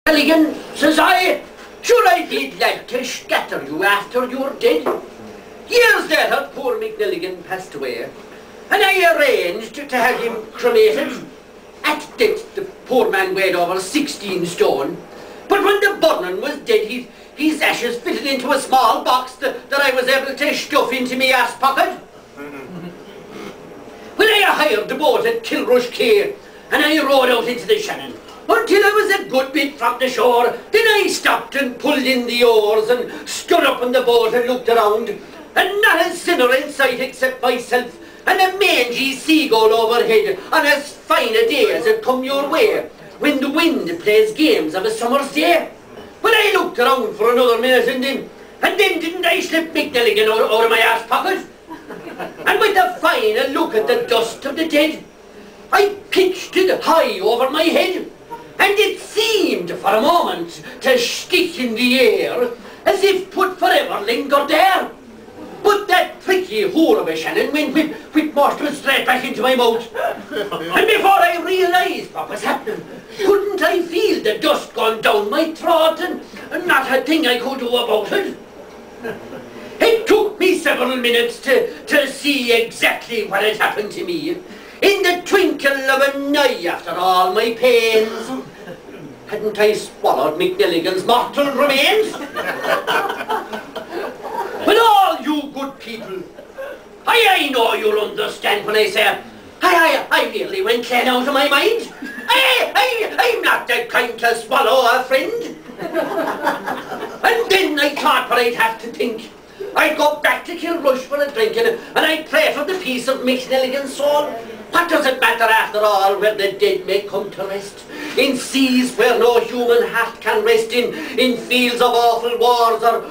Milligan, says I, sure I did like to scatter you after you're dead. Years later, poor McNilligan passed away, and I arranged to have him cremated. At death, the poor man weighed over 16 stone, but when the burning was dead, his ashes fitted into a small box that I was able to stuff into my ass pocket. Well, I hired the boat at Kilrush Quay, and I rowed out into the Shannon. Until I was a good bit from the shore, then I stopped and pulled in the oars and stood up in the boat and looked around, and not a sinner in sight except myself and a mangy seagull overhead on as fine a day as had come your way, when the wind plays games of a summer's day. When I looked around for another minute and then didn't I slip McNilligan out of my ass pocket? And with a final look at the dust of the dead, I pitched it high over my head, and it seemed for a moment to stick in the air as if put forever lingered there. But that tricky whore of a Shannon went with most of it straight back into my mouth. And before I realised what was happening, couldn't I feel the dust gone down my throat and not a thing I could do about it? It took me several minutes to see exactly what had happened to me. In the twinkle of an eye, after all my pains, hadn't I swallowed McNilligan's mortal remains? But all you good people, I know you'll understand when I say I really went clean out of my mind. I'm not the kind to swallow a friend. And then I thought what I'd have to think. I'd go back to Kilrush for a drink and I'd pray for the peace of McNilligan's soul. What does it matter after all where the dead may come to rest? In seas where no human heart can rest, in fields of awful wars or